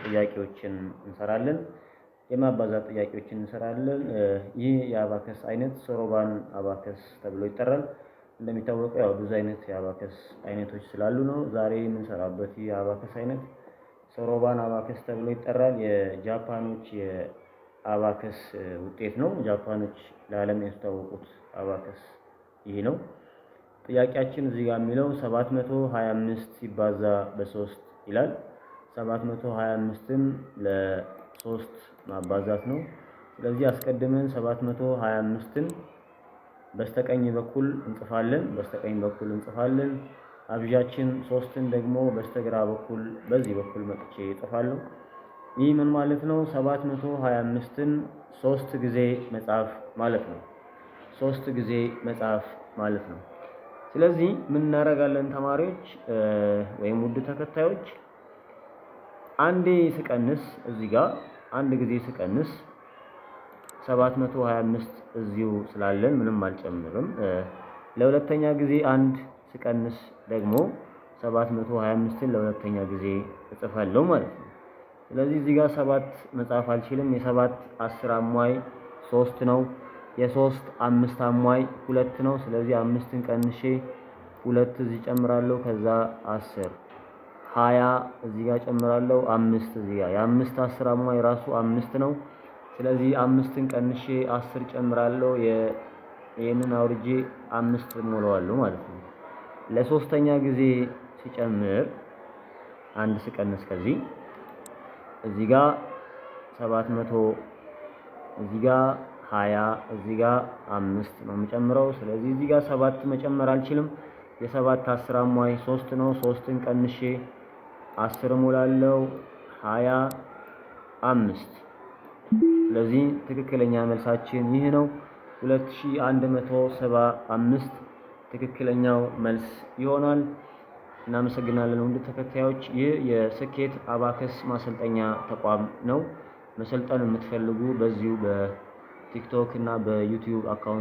ጥያቄዎችን እንሰራለን። የማባዛት ጥያቄዎችን እንሰራለን። ይህ የአባከስ አይነት ሶሮባን አባከስ ተብሎ ይጠራል። እንደሚታወቀው ያው ብዙ አይነት የአባከስ አይነቶች ስላሉ ነው። ዛሬ የምንሰራበት የአባከስ አይነት ሶሮባን አባከስ ተብሎ ይጠራል። የጃፓኖች የአባከስ ውጤት ነው። ጃፓኖች ለዓለም ያስተዋወቁት አባከስ ይሄ ነው። ጥያቄያችን እዚህ ጋር የሚለው 725 ሲባዛ በ3 ይላል። 725ን ለ3 ማባዛት ነው። ስለዚህ አስቀድመን 725ን በስተቀኝ በኩል እንጽፋለን። አብዣችን 3ን ደግሞ በስተግራ በኩል በዚህ በኩል መጥቼ እጽፋለሁ። ይህ ምን ማለት ነው? 725ን 3 ጊዜ መጻፍ ማለት ነው። 3 ጊዜ መጻፍ ማለት ነው። ስለዚህ ምን እናደርጋለን ተማሪዎች ወይም ውድ ተከታዮች? አንዴ ስቀንስ እዚህ ጋር አንድ ጊዜ ስቀንስ 725 እዚሁ ስላለን ምንም አልጨምርም። ለሁለተኛ ጊዜ አንድ ስቀንስ ደግሞ 725ን ለሁለተኛ ጊዜ እጽፋለሁ ማለት ነው። ስለዚህ እዚህ ጋር 7 መጻፍ አልችልም። የ7 10 አሟይ 3 ነው። የ3 5 አሟይ 2 ነው። ስለዚህ 5ን ቀንሼ 2 እዚህ ጨምራለሁ። ከዛ 10 20 እዚህ ጋር ጨምራለሁ። 5 እዚህ ጋር የ5 10 አሟይ ራሱ 5 ነው። ስለዚህ 5ን ቀንሼ 10 ጨምራለሁ። ይሄንን አውርጄ 5 ሞላዋለሁ ማለት ነው። ለሶስተኛ ጊዜ ሲጨምር አንድ ስቀንስ ከዚህ እዚህ ጋር 700 እዚህ ጋር 20 እዚህ ጋር 5 ነው የምጨምረው። ስለዚህ እዚህ ጋር 7 መጨመር አልችልም። የ7 10 አሟይ 3 ነው። 3ን ቀንሼ 10 ሞላለሁ። 25 ስለዚህ ትክክለኛ መልሳችን ይህ ነው። 2175 ትክክለኛው መልስ ይሆናል። እናመሰግናለን ውድ ተከታዮች። ይህ የስኬት አባከስ ማሰልጠኛ ተቋም ነው። መሰልጠን የምትፈልጉ በዚሁ በቲክቶክ እና በዩቲዩብ አካውንት